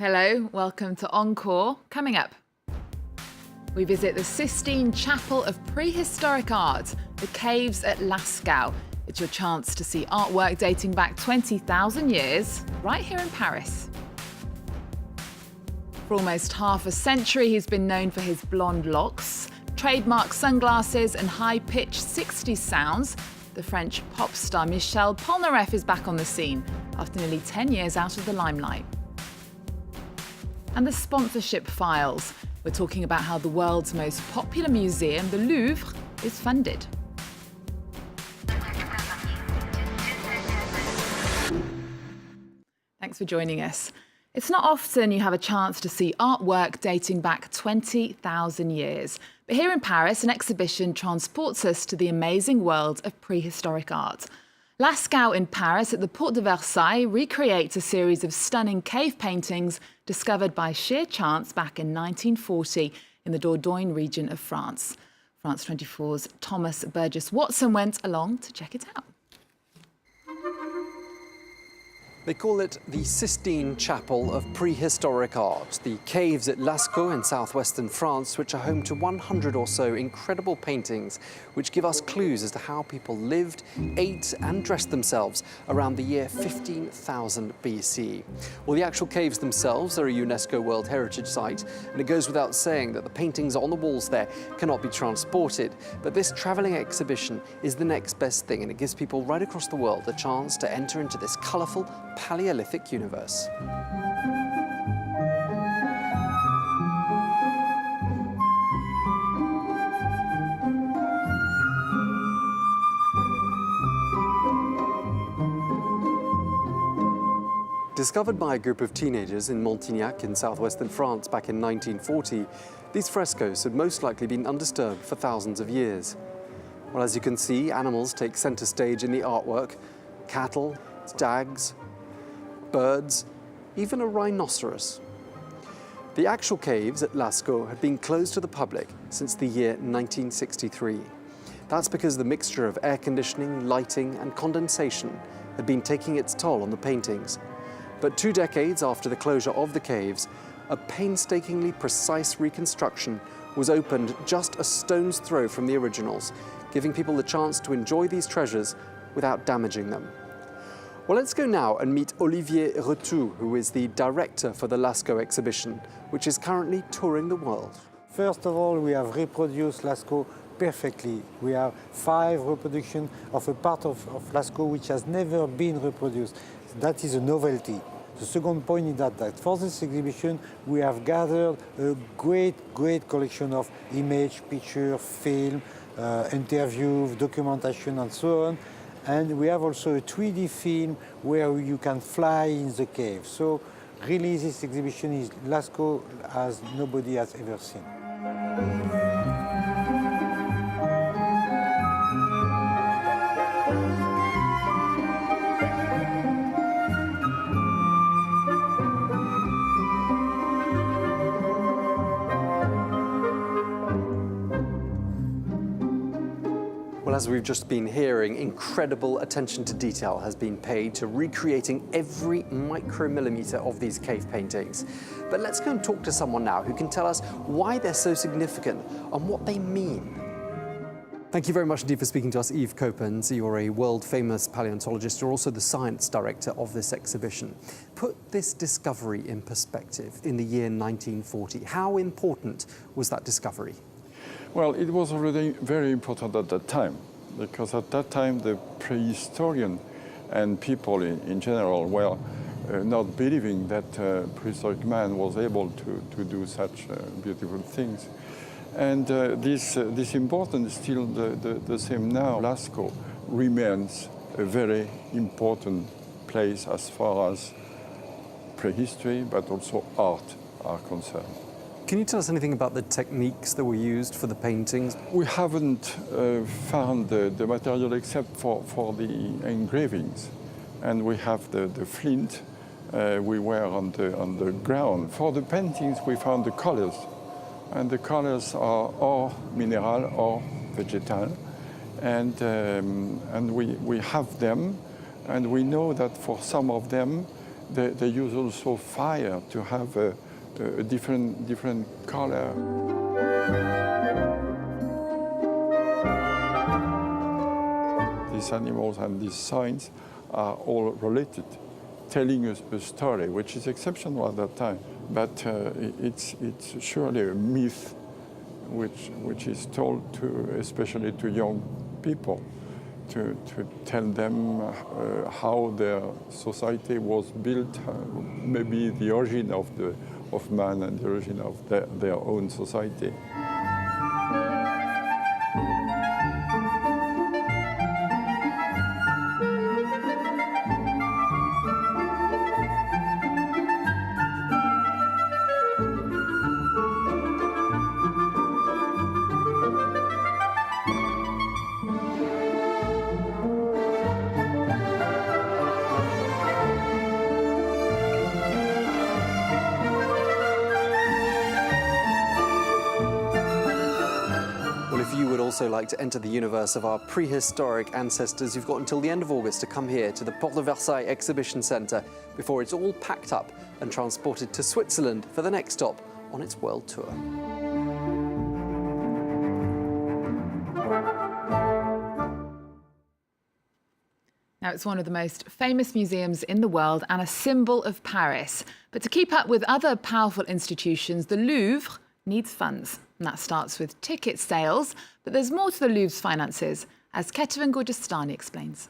Hello, welcome to Encore. Coming up, we visit the Sistine Chapel of prehistoric art, the caves at Lascaux. It's your chance to see artwork dating back 20,000 years, right here in Paris. For almost half a century, he's been known for his blonde locks, trademark sunglasses and high-pitched 60s sounds. The French pop star Michel Polnareff is back on the scene after nearly 10 years out of the limelight. And the sponsorship files. We're talking about how the world's most popular museum, the Louvre, is funded. Thanks for joining us. It's not often you have a chance to see artwork dating back 20,000 years. But here in Paris, an exhibition transports us to the amazing world of prehistoric art. Lascaux in Paris at the Porte de Versailles recreates a series of stunning cave paintings discovered by sheer chance back in 1940 in the Dordogne region of France. France 24's Thomas Burgess-Watson went along to check it out. They call it the Sistine Chapel of prehistoric art, the caves at Lascaux in southwestern France, which are home to 100 or so incredible paintings which give us clues as to how people lived, ate and dressed themselves around the year 15,000 BC. Well, the actual caves themselves are a UNESCO World Heritage Site, and it goes without saying that the paintings on the walls there cannot be transported. But this travelling exhibition is the next best thing, and it gives people right across the world a chance to enter into this colourful Paleolithic universe. Discovered by a group of teenagers in Montignac in southwestern France back in 1940, these frescoes had most likely been undisturbed for thousands of years. Well, as you can see, animals take centre stage in the artwork: cattle, stags, birds, even a rhinoceros. The actual caves at Lascaux had been closed to the public since the year 1963. That's because the mixture of air conditioning, lighting and condensation had been taking its toll on the paintings. But 2 decades after the closure of the caves, a painstakingly precise reconstruction was opened just a stone's throw from the originals, giving people the chance to enjoy these treasures without damaging them. Well, let's go now and meet Olivier Retou, who is the director for the Lascaux exhibition, which is currently touring the world. First of all, we have reproduced Lascaux perfectly. We have 5 reproductions of a part of Lascaux which has never been reproduced. That is a novelty. The second point is that for this exhibition, we have gathered a great collection of image, picture, film, interviews, documentation, and so on. And we have also a 3D film where you can fly in the cave. So really this exhibition is Lascaux as nobody has ever seen. Well, as we've just been hearing, incredible attention to detail has been paid to recreating every micromillimetre of these cave paintings. But let's go and talk to someone now who can tell us why they're so significant and what they mean. Thank you very much indeed for speaking to us, Yves Coppens. You're a world-famous paleontologist. You're also the science director of this exhibition. Put this discovery in perspective in the year 1940. How important was that discovery? Well, it was already very important at that time, because at that time the prehistorian and people in general were not believing that prehistoric man was able to do such beautiful things. And this importance is still the same now. Lascaux remains a very important place as far as prehistory, but also art are concerned. Can you tell us anything about the techniques that were used for the paintings? We haven't found the material except for the engravings. And we have the flint. We were on the ground. For the paintings, we found the colors. And the colors are or mineral or vegetal. And we have them. And we know that for some of them, They use also fire to have a different color. These animals and these signs are all related, telling us a story, which is exceptional at that time. But it's surely a myth which is told especially to young people, to tell them how their society was built, maybe the origin of man and the origin of their own society. If you would also like to enter the universe of our prehistoric ancestors, you've got until the end of August to come here to the Porte de Versailles Exhibition Centre before it's all packed up and transported to Switzerland for the next stop on its world tour. Now, it's one of the most famous museums in the world and a symbol of Paris. But to keep up with other powerful institutions, the Louvre needs funds. And that starts with ticket sales. But there's more to the Louvre's finances, as Ketevan Gurjestani explains.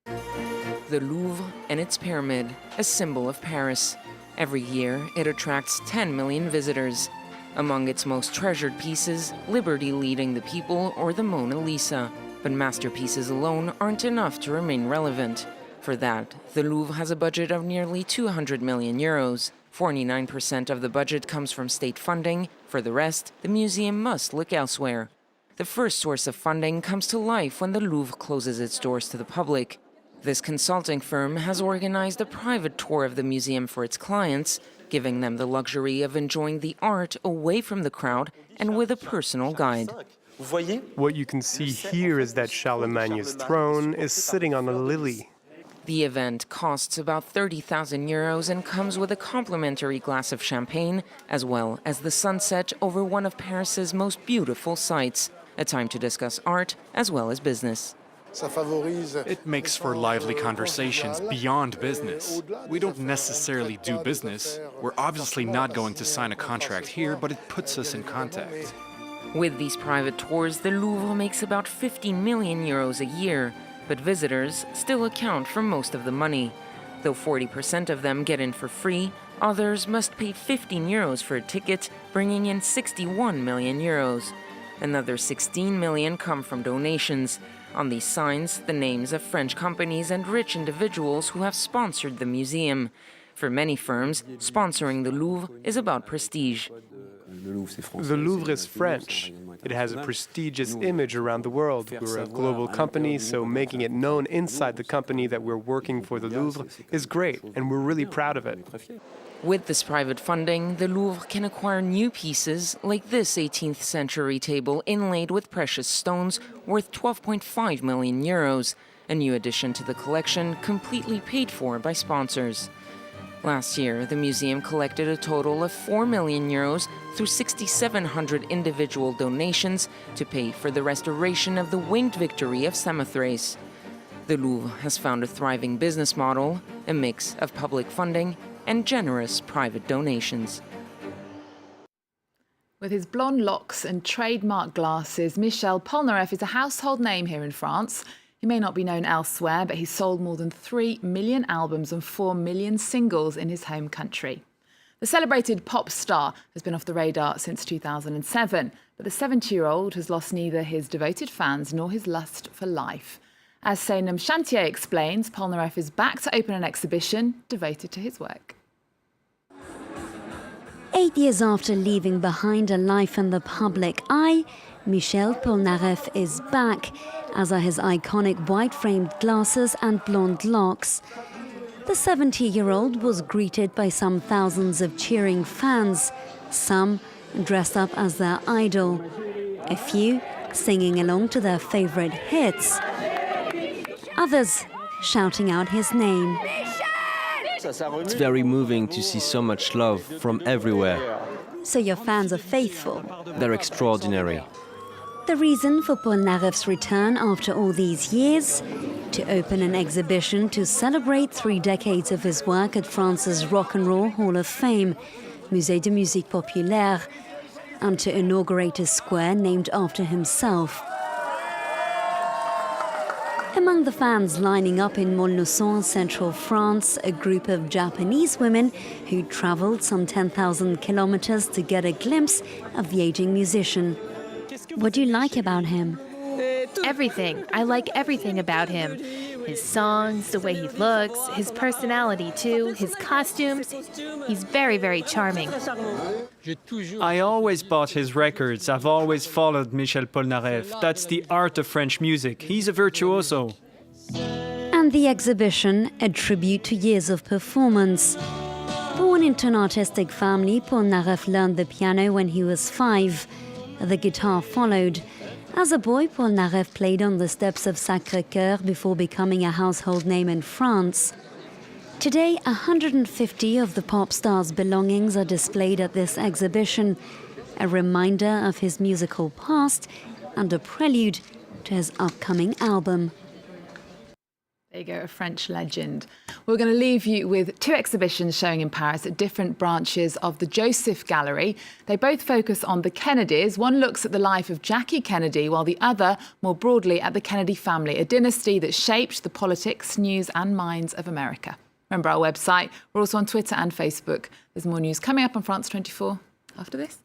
The Louvre and its pyramid, a symbol of Paris. Every year, it attracts 10 million visitors. Among its most treasured pieces, Liberty leading the people or the Mona Lisa. But masterpieces alone aren't enough to remain relevant. For that, the Louvre has a budget of nearly 200 million euros. 49% of the budget comes from state funding. For the rest, the museum must look elsewhere. The first source of funding comes to life when the Louvre closes its doors to the public. This consulting firm has organized a private tour of the museum for its clients, giving them the luxury of enjoying the art away from the crowd and with a personal guide. What you can see here is that Charlemagne's throne is sitting on a lily. The event costs about 30,000 euros and comes with a complimentary glass of champagne, as well as the sunset over one of Paris's most beautiful sights, a time to discuss art as well as business. It makes for lively conversations beyond business. We don't necessarily do business. We're obviously not going to sign a contract here, but it puts us in contact. With these private tours, the Louvre makes about 15 million euros a year, but visitors still account for most of the money. Though 40% of them get in for free, others must pay 15 euros for a ticket, bringing in 61 million euros. Another 16 million come from donations. On these signs, the names of French companies and rich individuals who have sponsored the museum. For many firms, sponsoring the Louvre is about prestige. The Louvre is French. It has a prestigious image around the world. We're a global company, so making it known inside the company that we're working for the Louvre is great, and we're really proud of it. With this private funding, the Louvre can acquire new pieces like this 18th century table inlaid with precious stones worth 12.5 million euros, a new addition to the collection completely paid for by sponsors. Last year, the museum collected a total of 4 million euros through 6,700 individual donations to pay for the restoration of the Winged Victory of Samothrace. The Louvre has found a thriving business model, a mix of public funding and generous private donations. With his blonde locks and trademark glasses, Michel Polnareff is a household name here in France. He may not be known elsewhere, but he's sold more than 3 million albums and 4 million singles in his home country. The celebrated pop star has been off the radar since 2007, but the 70-year-old has lost neither his devoted fans nor his lust for life. As Seynam Chantier explains, Polnareff is back to open an exhibition devoted to his work. 8 years after leaving behind a life in the public eye, Michel Polnareff is back, as are his iconic white-framed glasses and blonde locks. The 70-year-old was greeted by some thousands of cheering fans, some dressed up as their idol, a few singing along to their favorite hits, others shouting out his name. It's very moving to see so much love from everywhere. So your fans are faithful. They're extraordinary. The reason for Polnareff's return after all these years? To open an exhibition to celebrate 3 decades of his work at France's Rock and Roll Hall of Fame, Musée de Musique Populaire, and to inaugurate a square named after himself. Among the fans lining up in Mont-Luçon, central France, a group of Japanese women who travelled some 10,000 kilometers to get a glimpse of the aging musician. What do you like about him? Everything. I like everything about him. His songs, the way he looks, his personality too, his costumes. He's very, very charming. I always bought his records. I've always followed Michel Polnareff. That's the art of French music. He's a virtuoso. And the exhibition, a tribute to years of performance. Born into an artistic family, Polnareff learned the piano when he was 5. The guitar followed. As a boy, Polnareff played on the steps of Sacré-Cœur before becoming a household name in France. Today, 150 of the pop star's belongings are displayed at this exhibition, a reminder of his musical past and a prelude to his upcoming album. There you go, a French legend. We're going to leave you with 2 exhibitions showing in Paris at different branches of the Joseph Gallery. They both focus on the Kennedys. One looks at the life of Jackie Kennedy, while the other, more broadly, at the Kennedy family, a dynasty that shaped the politics, news and minds of America. Remember our website. We're also on Twitter and Facebook. There's more news coming up on France 24 after this.